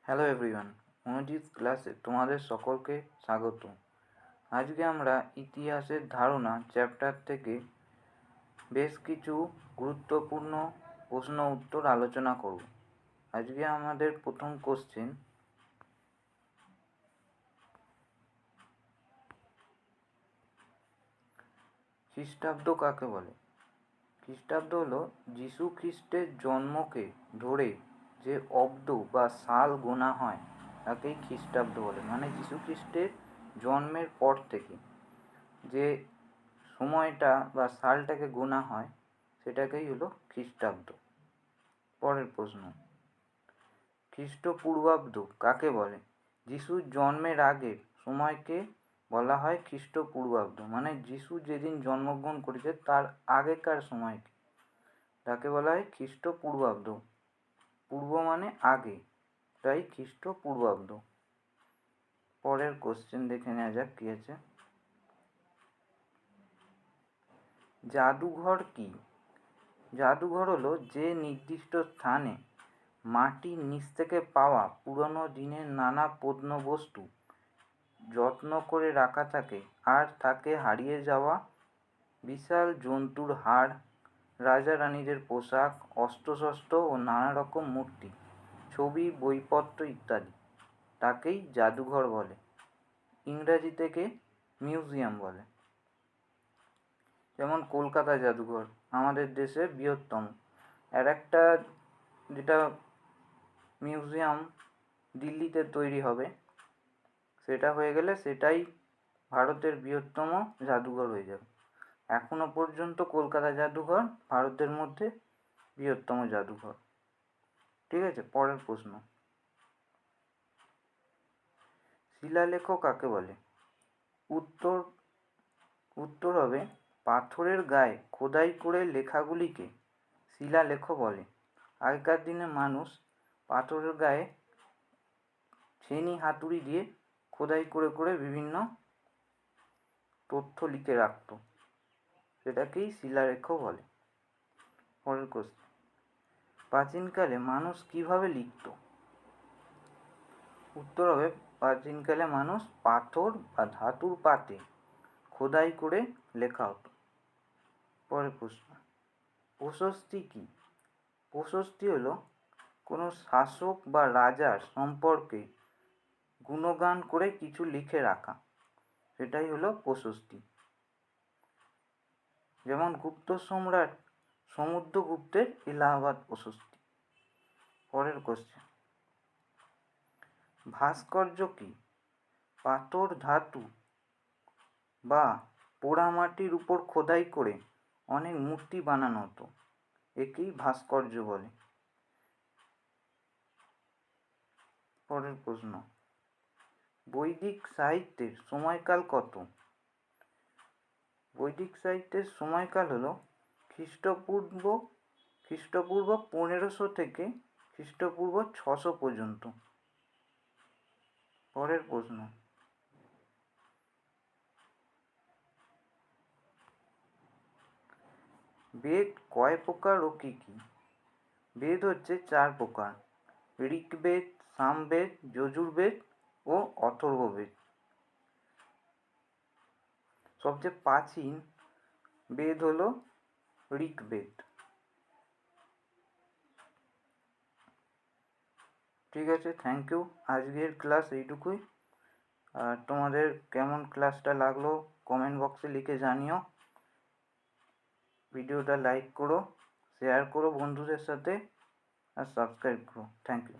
Hello everyone, Manojit ক্লাসে তোমাদের সকলকে স্বাগত। আজকে আমরা ইতিহাসের ধারণা চ্যাপ্টার থেকে বেশ কিছু গুরুত্বপূর্ণ প্রশ্ন উত্তর আলোচনা করব। আজকে আমাদের প্রথম কোশ্চেন, খ্রিস্টাব্দ কাকে বলে? খ্রিস্টাব্দ হলো যীশু খ্রিস্টের জন্মকে ধরে যে অব্দ বা সাল গোনা হয় তাকেই খ্রিস্টাব্দ বলে। মানে যীশু খ্রিস্টের জন্মের পর থেকে যে সময়টা বা সালটাকে গোনা হয় সেটাকেই হলো খ্রিস্টাব্দ। পরের প্রশ্ন, খ্রিস্টপূর্বাব্দ কাকে বলে? যিশুর জন্মের আগের সময়কে বলা হয় খ্রিস্টপূর্বাব্দ। মানে যিশু যেদিন জন্মগ্রহণ করেছে তার আগেকার সময়কে তাকে বলা হয় খ্রিস্টপূর্বাব্দ। পূর্ব মানে আগে, তাই খ্রিস্টপূর্বাব্দ। পরের কোশ্চেন দেখে নেওয়া যাক কি আছে। জাদুঘর কি? জাদুঘর হলো যে নির্দিষ্ট স্থানে মাটির নিচ থেকে পাওয়া পুরনো দিনের নানা প্রত্নবস্তু যত্ন করে রাখা থাকে, আর থাকে হারিয়ে যাওয়া বিশাল জন্তুর হাড়, রাজা রানীদের পোশাক, অস্ত্রশস্ত্র ও নানা রকম মূর্তি, ছবি, বইপত্র ইত্যাদি। তাকেই জাদুঘর বলে। ইংরাজি থেকে মিউজিয়াম বলে। যেমন কলকাতা জাদুঘর আমাদের দেশের বৃহত্তম। আর একটা যেটা মিউজিয়াম দিল্লিতে তৈরি হবে, সেটা হয়ে গেলে সেটাই ভারতের বৃহত্তম জাদুঘর হয়ে যাবে। এখনো পর্যন্ত কলকাতা জাদুঘর ভারতের মধ্যে বৃহত্তম জাদুঘর। ঠিক আছে, পরের প্রশ্ন, শিলালেখ কাকে বলে? উত্তর হবে পাথরের গায়ে খোদাই করে লেখাগুলিকে শিলালেখ বলে। আগেকার দিনে মানুষ পাথরের গায়ে ছেনি হাতুড়ি দিয়ে খোদাই করে করে বিভিন্ন তথ্য লিখে রাখত, সেটাকেই শিলালেখ বলে। পরের কোশ্চেন, প্রাচীনকালে মানুষ কিভাবে লিখত? উত্তর হবে প্রাচীনকালে মানুষ পাথর বা ধাতুর পাতে খোদাই করে লেখা হতো। পরের প্রশ্ন, প্রশস্তি কি? প্রশস্তি হলো কোনো শাসক বা রাজার সম্পর্কে গুণগান করে কিছু লিখে রাখা, সেটাই হলো প্রশস্তি। যেমন গুপ্ত সম্রাট সমুদ্রগুপ্তের এলাহাবাদ প্রশস্তি। পরের কোশ্চেন, ভাস্কর্য কি? পাথর, ধাতু বা পোড়ামাটির উপর খোদাই করে অনেক মূর্তি বানানো হতো, একেই ভাস্কর্য বলে। পরের প্রশ্ন, বৈদিক সাহিত্যের সময়কাল কত? বৈদিক সাহিত্যের সময়কাল হলো খ্রিস্টপূর্ব 1500 থেকে খ্রিস্টপূর্ব 600 পর্যন্ত। পরের প্রশ্ন, বেদ কয় প্রকার ও কি কি? বেদ হচ্ছে 4 প্রকার: ঋগ্বেদ, সামবেদ, যজুর্বেদ ও অথর্ববেদ। সবচেয়ে প্রাচীন বেদ হলো ঋগ্বেদ। ঠিক আছে, থ্যাংক ইউ। আজকের ক্লাস এইটুকুই। আর তোমাদের কেমন ক্লাসটা লাগলো কমেন্ট বক্সে লিখে জানিও। ভিডিওটা লাইক করো, শেয়ার করো বন্ধুদের সাথে, আর সাবস্ক্রাইব করো। Thank you.